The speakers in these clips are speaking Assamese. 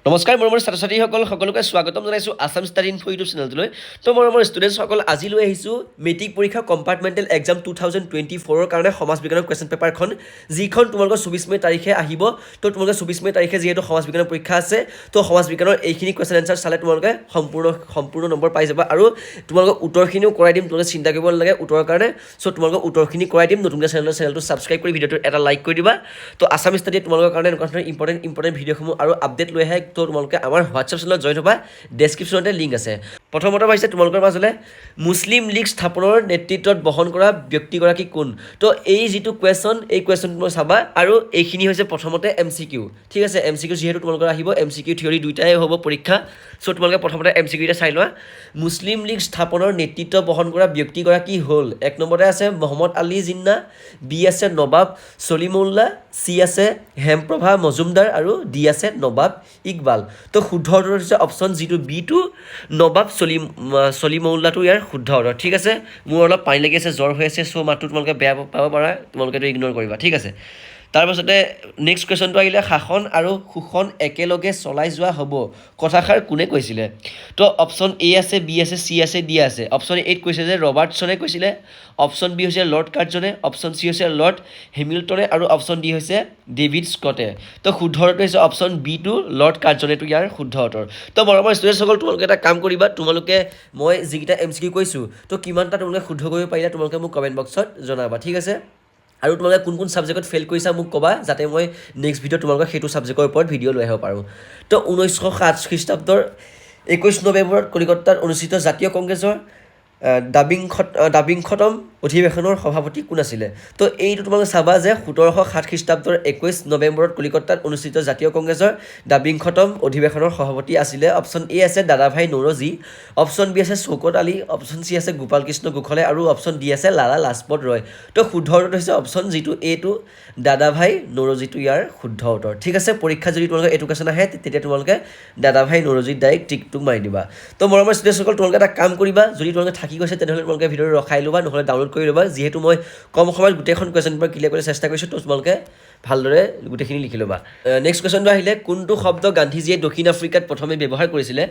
নমস্কাৰ মৰমৰ ছাত্ৰ ছাত্ৰীসকল সকলোকে স্বাগতম জনাইছোঁ আছাম ষ্টাডি ইনফো ইউটিউব চেনেলটোলৈ তো মৰমৰ ষ্টুডেণ্টসকল আজি লৈ আহিছোঁ মেট্ৰিক পৰীক্ষা কম্পাৰ্টমেণ্টেল এক্সাম 2024ৰ কাৰণে সমাজ বিজ্ঞানৰ কুৱেশ্যন পেপাৰখন যিখন তোমালোকৰ 24 মে' তাৰিখে আহিব তো তোমালোকে 24 মে' তাৰিখে যিহেতু সমাজ বিজ্ঞানৰ পৰীক্ষা আছে তো সমাজ বিজ্ঞানৰ এইখিনি কুৱেশ্যন এনচাৰ চালে তোমালোকে সম্পূৰ্ণ নম্বৰ পাই যাবা আৰু তোমালোকক উত্তৰখিনিও কৰাই দিম তোমালোকে চিন্তা কৰিব নালাগে উত্তৰৰ কাৰণে চ' তোমালোকক উত্তৰখিনি কৰাই দিম নতুনকৈ চেনেলটো ছাবস্ক্ৰাইব কৰি ভিডিঅ'টো এটা লাইক কৰি দিবা তো আছাম ষ্টাডিয়ে তোমালোকৰ কাৰণে এনেকুৱা ধৰণৰ ইম্পৰ্টেণ্ট ভিডিঅ'সমূহ আৰু আপডেট লৈ আহে তো তোমালোকে আমাৰ হোৱাটছআপ চেনেলত জইন হ'বা ডেছক্ৰিপশ্যনতে লিংক আছে প্ৰথমতে পাইছে তোমালোকৰ মাজলৈ মুছলিম লীগ স্থাপনৰ নেতৃত্বত বহন কৰা ব্যক্তিগৰাকী কোন তো এই যিটো কুৱেশ্যন এই কুৱেশ্যনটো মই চাবা আৰু এইখিনি হৈছে প্ৰথমতে MCQ ঠিক আছে MCQ যিহেতু তোমালোকৰ আহিব MCQ থিয়ৰী দুইটাই হ'ব পৰীক্ষা চ' তোমালোকে প্ৰথমতে MCQ এটা চাই লোৱা মুছলিম লীগ স্থাপনৰ নেতৃত্ব বহন কৰা ব্যক্তিগৰাকী হ'ল এক নম্বৰতে আছে মহম্মদ আলী জিন্না বি আছে নবাব ছলিমুল্লাহ চি আছে হেমপ্ৰভা মজুমদাৰ আৰু ডি আছে নবাব ইকবাল তো শুদ্ধ উত্তৰ হৈছে অপশ্যন যিটো বিটো নবাব ছলিমউল্লাহটো ইয়াৰ শুদ্ধ উত্তৰ ঠিক আছে মোৰ অলপ পানী লাগি আছে জ্বৰ হৈ আছে চ' মাতটো তোমালোকে বেয়া পাব পাৰা তোমালোকে এইটো ইগন'ৰ কৰিবা ঠিক আছে তাৰপাছতে নেক্সট কুৱেশ্যনটো আহিলে শাসন আৰু শোষণ একেলগে চলাই যোৱা হ'ব কথাষাৰ কোনে কৈছিলে তো অপশ্যন এ আছে বি আছে চি আছে ডি আছে অপশ্যন এত কৈছে যে ৰবাৰ্টছনে কৈছিলে অপশ্যন বি হৈছে লৰ্ড কাৰ্জনে অপশ্যন চি হৈছে লৰ্ড হেমিল্টনে আৰু অপশ্যন ডি হৈছে ডেভিড স্কটে তো শুদ্ধ উত্তৰটো হৈছে অপশ্যন বিটো লৰ্ড কাৰ্জনেটো ইয়াৰ শুদ্ধ উত্তৰ তো মৰমৰ ষ্টুডেণ্টসকল তোমালোকে এটা কাম কৰিবা তোমালোকে মই যিকেইটা MCQ কৈছোঁ তো কিমানটা তোমালোকে শুদ্ধ কৰিব পাৰিলা তোমালোকে মোক কমেণ্ট বক্সত জনাবা ঠিক আছে আৰু তোমালোকে কোন ছাবজেক্টত ফেইল কৰিছা মোক ক'বা যাতে মই নেক্সট ভিডিঅ'ত তোমালোকক সেইটো ছাবজেক্টৰ ওপৰত ভিডিঅ' লৈ আহিব পাৰোঁ তো 1907 খ্ৰীষ্টাব্দৰ 21 নৱেম্বৰত কলিকতাত অনুষ্ঠিত জাতীয় কংগ্ৰেছৰ দাবিংশতম অধিৱেশনৰ সভাপতি কোন আছিলে তো এইটো তোমালোকে চাবা যে 1707 খ্ৰীষ্টাব্দৰ 21 নৱেম্বৰত কলিকতাত অনুষ্ঠিত জাতীয় কংগ্ৰেছৰ দাবিংশতম অধিৱেশনৰ সভাপতি আছিলে অপশ্যন এ আছে দাদাভাই নৌৰোজী অপশ্যন বি আছে চৌকত আলী অপশ্যন চি আছে গোপাল কৃষ্ণ গোখলে আৰু অপশ্যন ডি আছে লালা লাজপত ৰয় তো শুদ্ধ উত্তৰটো হৈছে অপশ্যন যিটো এটো দাদাভাই নৌৰোজীটো ইয়াৰ শুদ্ধ উত্তৰ ঠিক আছে পৰীক্ষা যদি তোমালোকে এইটো কুৱেশ্যন আহে তেতিয়া তোমালোকে দাদাভাই নৌৰোজীত ডাইৰেক্ট টিকটোক মাৰি দিবা তো মৰমৰ ষ্টুডেণ্টসকল তোমালোকে এটা কাম কৰিবা যদি তোমালোকে থাকি গৈছে তেনেহ'লে তোমালোকে ভিডিঅ'টো ৰখাই ল'বা নহ'লে ডাউনলোড কৰি ল'বা যিহেতু মই কম সময়ত গোটেইখন কুৱেশ্যন পেপাৰ ক্লিয়াৰ কৰিবলৈ চেষ্টা কৰিছোঁ তো তোমালোকে ভালদৰে গোটেইখিনি লিখি ল'বা নেক্সট কুৱেশ্যনটো আহিলে কোনটো শব্দ গান্ধীজীয়ে দক্ষিণ আফ্ৰিকাত প্ৰথমে ব্যৱহাৰ কৰিছিলে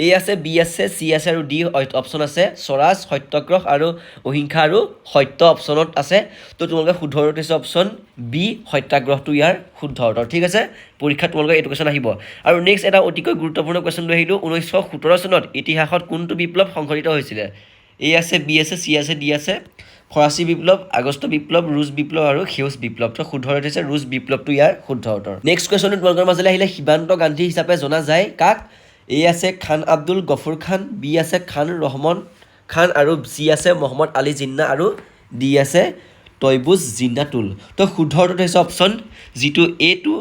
এ আছে বি আছে চি আছে আৰু ডি অপশ্যন আছে স্বৰাজ সত্যাগ্ৰহ আৰু অহিংসা আৰু সত্য অপশ্যনত আছে তো তোমালোকে শুদ্ধ উত্তৰ হৈছে অপশ্যন বি সত্যাগ্ৰহটো ইয়াৰ শুদ্ধ উত্তৰ ঠিক আছে পৰীক্ষাত তোমালোকে এইটো কুৱেশ্যন আহিব আৰু নেক্সট এটা অতিকৈ গুৰুত্বপূৰ্ণ কুৱেশ্যন লৈ আহিলোঁ 1917 চনত ইতিহাসত কোনটো বিপ্লৱ সংঘটিত হৈছিলে এ আছে বি আছে চি আছে ডি আছে ফৰাচী বিপ্লৱ আগষ্ট বিপ্লৱ ৰুছ বিপ্লৱ আৰু সেউজ বিপ্লৱ তো শুদ্ধ উত্তৰ হৈছে ৰুছ বিপ্লৱটো ইয়াৰ শুদ্ধ উত্তৰ নেক্সট কুৱেশ্যনটো তোমালোকৰ মাজলৈ আহিলে সীমান্ত গান্ধী হিচাপে জনা যায় কাক এ আছে খান আব্দুল গফুৰ খান বি আছে খান ৰহমান খান আৰু চি আছে মহম্মদ আলী জিন্না আৰু ডি আছে তৈবুজ জিন্নাতুল তো শুদ্ধ উত্তৰটো হৈছে অপশ্যন যিটো এটো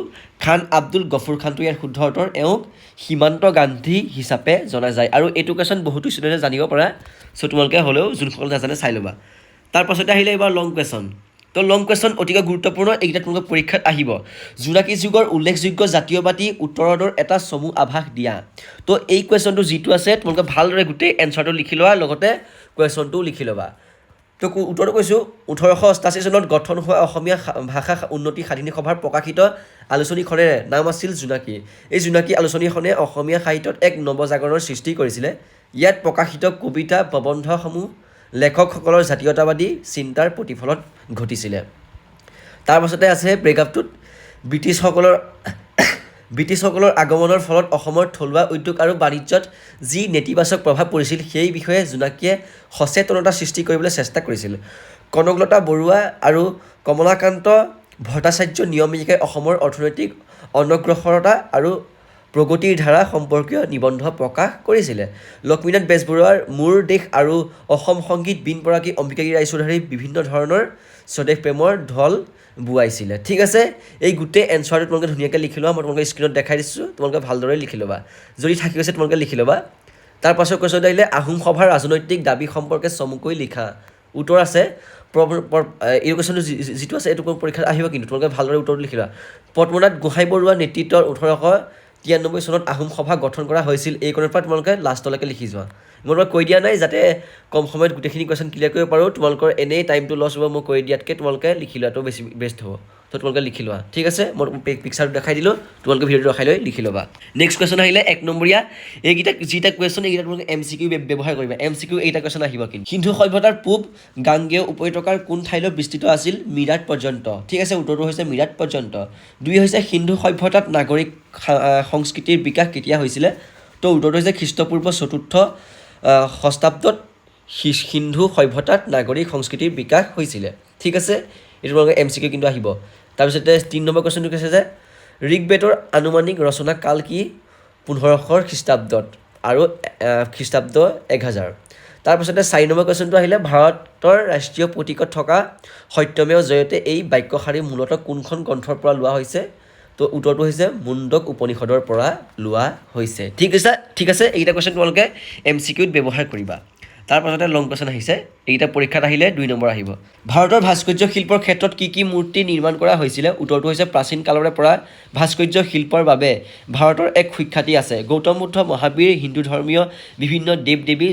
খান আব্দুল গফুৰ খানটো ইয়াৰ শুদ্ধ উত্তৰ এওঁক সীমান্ত গান্ধী হিচাপে জনা যায় আৰু এইটো কুৱেশ্যন বহুতো ষ্টুডেণ্টে জানিব পৰা চ' তোমালোকে হ'লেও যোনসকল নাজানে চাই ল'বা তাৰপাছতে আহিলে এইবাৰ লং কুৱেশ্যন তো লং কুৱেশ্যন অতিকৈ গুৰুত্বপূৰ্ণ এইকেইটা তোমালোকৰ পৰীক্ষাত আহিব জোনাকী যুগৰ উল্লেখযোগ্য জাতীয়বাদী উত্তৰণৰ এটা চমু আভাস দিয়া তো এই কুৱেশ্যনটো যিটো আছে তোমালোকে ভালদৰে গোটেই এনচাৰটো লিখি লোৱা লগতে কুৱেশ্যনটোও লিখি ল'বা তো উত্তৰটো কৈছোঁ 1888 চনত গঠন হোৱা অসমীয়া ভাষা উন্নতি সাধিনী সভাৰ প্ৰকাশিত আলোচনীখনেৰে নাম আছিল জোনাকী এই জোনাকী আলোচনীখনে অসমীয়া সাহিত্যত এক নৱজাগৰণৰ সৃষ্টি কৰিছিলে ইয়াত প্ৰকাশিত কবিতা প্ৰবন্ধসমূহ লেখকসকলৰ জাতীয়তাবাদী চিন্তাৰ প্ৰতিফলত ঘটিছিলে তাৰপাছতে আছে ব্ৰেকআপটোত ব্ৰিটিছসকলৰ আগমনৰ ফলত অসমৰ থলুৱা উদ্যোগ আৰু বাণিজ্যত যি নেতিবাচক প্ৰভাৱ পৰিছিল সেই বিষয়ে জোনাকীয়ে সচেতনতা সৃষ্টি কৰিবলৈ চেষ্টা কৰিছিল কনকলতা বৰুৱা আৰু কমলাকান্ত ভট্টাচাৰ্য নিয়মীয়াকৈ অসমৰ অৰ্থনৈতিক অনগ্ৰসৰতা আৰু প্ৰগতিৰ ধাৰা সম্পৰ্কীয় নিবন্ধ প্ৰকাশ কৰিছিলে লক্ষ্মীনাথ বেজবৰুৱাৰ মোৰ দেশ আৰু অসম সংগীত বীণপৰাগী অম্বিকাগী ৰায়চৌধুৰী বিভিন্ন ধৰণৰ স্বদেশ প্ৰেমৰ ঢল বোৱাইছিলে ঠিক আছে এই গোটেই এনচাৰটো তোমালোকে ধুনীয়াকৈ লিখি লোৱা মই তোমালোকে স্ক্ৰীণত দেখাই দিছোঁ তোমালোকে ভালদৰে লিখি ল'বা যদি থাকি গৈছে তোমালোকে লিখি ল'বা তাৰপাছত কুৱেশ্যন আহিলে আহোম সভাৰ ৰাজনৈতিক দাবী সম্পৰ্কে চমুকৈ লিখা উত্তৰ আছে এই কুৱেশ্যনটো যিটো আছে এইটো পৰীক্ষাত আহিব কিন্তু তোমালোকে ভালদৰে উত্তৰটো লিখি লোৱা পদ্মনাথ গোহাঁই বৰুৱাৰ নেতৃত্বত 1893 চনত আহোম সভা গঠন কৰা হৈছিল এইকণৰ পৰা তোমালোকে লাষ্টলৈকে লিখি যোৱা মই তোমাক কৈ দিয়া নাই যাতে কম সময়ত গোটেইখিনি কুৱেশ্যন ক্লিয়াৰ কৰিব পাৰোঁ তোমালোকৰ এনেই টাইমটো লছ হ'ব মই কৈ দিয়াতকৈ তোমালোকে লিখি লোৱাটো বেছি বেষ্ট হ'ব তো তোমালোকে লিখি লোৱা ঠিক আছে মই পিকচাৰটো দেখাই দিলোঁ তোমালোকে ভিডিঅ'টো ৰখাই লৈ লিখি ল'বা নেক্সট কুৱেশ্যন আহিলে 1 নম্বৰীয়া এইকেইটা যিটা কুৱেশ্যন এইকেইটা তোমালোকে MCQ ব্যৱহাৰ কৰিবা MCQ এইটা কুৱেশ্যন আহিব কিন্তু সিন্ধু সভ্যতাৰ পূব গাঙ্গেয় উপত্যকাৰ কোন ঠাইলৈ বিস্তৃত আছিল মিৰাট পৰ্যন্ত ঠিক আছে উত্তৰটো হৈছে মিৰাট পৰ্যন্ত 2 হৈছে সিন্ধু সভ্যতাত নাগৰিক সংস্কৃতিৰ বিকাশ কেতিয়া হৈছিলে তো উত্তৰটো হৈছে খ্ৰীষ্টপূৰ্ব 4ৰ্থ শতাব্দত সিন্ধু সভ্যতাত নাগৰিক সংস্কৃতিৰ বিকাশ হৈছিলে ঠিক আছে এইটো তোমালোকে MCQ কিন্তু আহিব তাৰপিছতে 3 নম্বৰ কুৱেশ্যনটো কৈছে যে ঋগ্বেদৰ আনুমানিক ৰচনা কাল কি 1500 খ্ৰীষ্টাব্দত আৰু খ্ৰীষ্টাব্দ 1000 তাৰপিছতে 4 নম্বৰ কুৱেশ্যনটো আহিলে ভাৰতৰ ৰাষ্ট্ৰীয় প্ৰতীকত থকা সত্যমেৱ জয়তে এই বাক্যশাৰী মূলতঃ কোনখন গ্ৰন্থৰ পৰা লোৱা হৈছে তো উত্তৰটো হৈছে মুণ্ডক উপনিষদৰ পৰা লোৱা হৈছে ঠিক আছে এইটা কুৱেশ্যন তোমালোকে MCQত ব্যৱহাৰ কৰিবা তাৰপাছতে লং কুৱেশ্যন আহিছে এইটা পৰীক্ষাত আহিলে 2 নম্বৰ আহিব ভাৰতৰ ভাস্কৰ্য শিল্পৰ ক্ষেত্ৰত কি মূৰ্তি নিৰ্মাণ কৰা হৈছিলে উত্তৰটো হৈছে প্ৰাচীন কালৰে পৰা ভাস্কৰ্য শিল্পৰ বাবে ভাৰতৰ এক সুখ্যাতি আছে গৌতম বুদ্ধ মহাবীৰ হিন্দু ধৰ্মীয় বিভিন্ন দেৱ দেৱী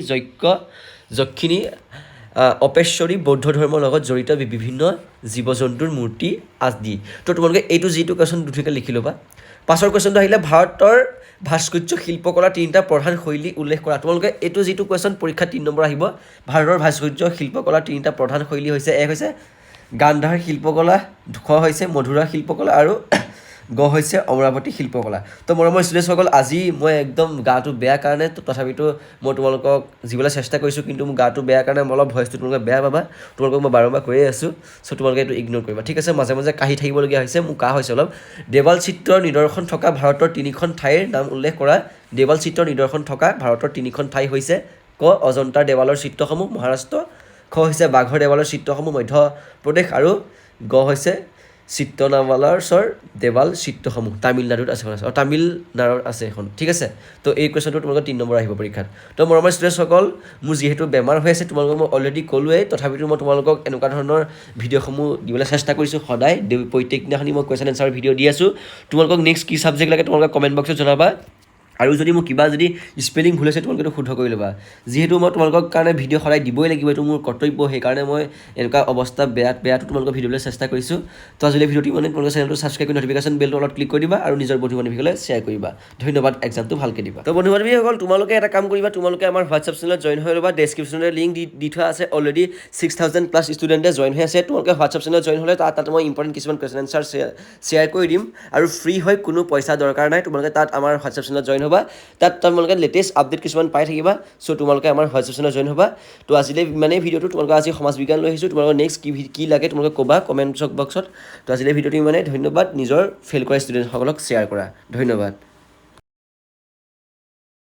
যক্ষিণী অপেশ্বৰী বৌদ্ধ ধৰ্মৰ লগত জড়িত বিভিন্ন জীৱ জন্তুৰ মূৰ্তি আদি তো তোমালোকে এইটো যিটো কুৱেশ্যন দুটাকে লিখি ল'বা পাছৰ কুৱেশ্যনটো আহিলে ভাৰতৰ ভাস্কৰ্য শিল্পকলাৰ 3টা প্ৰধান শৈলী উল্লেখ কৰা তোমালোকে এইটো যিটো কুৱেশ্যন পৰীক্ষা 3 নম্বৰ আহিব ভাৰতৰ ভাস্কৰ্য শিল্পকলাৰ 3টা প্ৰধান শৈলী হৈছে এক হৈছে গান্ধাৰ শিল্পকলা খ হৈছে মধুৰা শিল্পকলা আৰু গ হৈছে অমৰাৱতী শিল্পকলা তো মৰমৰ ষ্টুডেণ্টসকল আজি মই একদম গাটো বেয়া কাৰণে তথাপিতো মই তোমালোকক যিবলৈ চেষ্টা কৰিছোঁ কিন্তু মোৰ গাটো বেয়া কাৰণে মই অলপ ভইচটো তোমালোকে বেয়া পাবা তোমালোকক মই বাৰম্বাৰ কৈয়ে আছোঁ চ' তোমালোকে এইটো ইগন'ৰ কৰিবা ঠিক আছে মাজে মাজে কাহি থাকিবলগীয়া হৈছে মোৰ কাহ হৈছে অলপ দেৱাল চিত্ৰৰ নিদৰ্শন থকা ভাৰতৰ 3খন ঠাইৰ নাম উল্লেখ কৰা দেৱাল চিত্ৰৰ নিদৰ্শন থকা ভাৰতৰ 3খন ঠাই হৈছে ক অজন্তাৰ দেৱালৰ চিত্ৰসমূহ মহাৰাষ্ট্ৰ খ হৈছে বাঘৰ দেৱালৰ চিত্ৰসমূহ মধ্যপ্ৰদেশ আৰু গ হৈছে চিত্ৰনাৱালাৰ দেৱাল চিত্ৰসমূহ তামিলনাডুত আছে তামিলনাডুত আছে এখন ঠিক আছে তো এই কুৱেশ্যনটো তোমালোকৰ 3 নম্বৰ আহিব পৰীক্ষাত তো মৰমৰ ষ্টুডেণ্টসকল মোৰ যিহেতু বেমাৰ হৈ আছে তোমালোকক মই অলৰেডি ক'লোৱেই তথাপিতো মই তোমালোকক এনেকুৱা ধৰণৰ ভিডিঅ'সমূহ দিবলৈ চেষ্টা কৰিছোঁ সদায় প্ৰত্যেক দিনাখনি মই কুৱেশ্যন এনচাৰ ভিডিঅ' দি আছোঁ তোমালোকক নেক্সট কি ছাবজেক্ট লাগে তোমালোকে কমেণ্ট বক্সত জনাবা আৰু যদি মোৰ কিবা যদি স্পেলিং ভুল হৈছে তোমালোকে শুদ্ধ কৰি ল'বা যিহেতু মই তোমালোকৰ কাৰণে ভিডিঅ' সদায় দিবই লাগিব এইটো মোৰ কৰ্তব্য সেইকাৰণে মই এনেকুৱা অৱস্থা বেয়াটো তোমালোকৰ ভিডিঅ'লৈ চেষ্টা কৰিছোঁ তো আজিলৈ ভিডিঅ'টি মানে তোমালোকৰ চেনেলটো ছাবস্ক্ৰাইব কৰি নটিফিকেশ্যন বেলটো অলপ ক্লিক কৰি দিবা আৰু নিজৰ বন্ধু বান্ধৱীসকলে শ্বেয়াৰ কৰিবা ধন্যবাদ এক্সামটো ভালকৈ দিবা তো বন্ধু বান্ধৱীসকল তোমালোকে এটা কাম কৰিবা তোমালোকে আমাৰ হোৱাটছআপ চেনেলত জইন হৈ ল'বা ডেছক্ৰিপশ্যনত লিংক দি থোৱা আছে অলৰেডি 6000+ ষ্টুডেণ্টে জইন হৈ আছে তোমালোকে হোৱাটছআপ চেনেলত জইন হ'লে তাত মই ইম্পৰ্টেণ্ট কিছুমান কুৱেশ্যন এনচাৰ শ্বেয়াৰ কৰি দিম আৰু ফ্ৰী হয় কোনো পইচা দৰকাৰ নাই তোমালোকে তাত আমাৰ হোৱাটছআপ চেনেলত জইন হ'বা তাত তোমালোকে লেটেষ্ট আপডেট কিছুমান পাই থাকিবা চ' তোমালোকে আমাৰ হোৱাটছআপ চেনেলত জইন হ'বা তো আজিলৈ মানে ভিডিঅ'টো তোমালোকে আজি সমাজ বিজ্ঞান লৈ আহিছোঁ তোমালোকৰ নেক্সট কি লাগে তোমালোকে ক'বা কমেণ্ট বক্সত তো আজিলৈ ভিডিঅ'টো মানে ধন্যবাদ নিজৰ ফেইল কৰা ষ্টুডেণ্টসকলক শ্বেয়াৰ কৰা ধন্যবাদ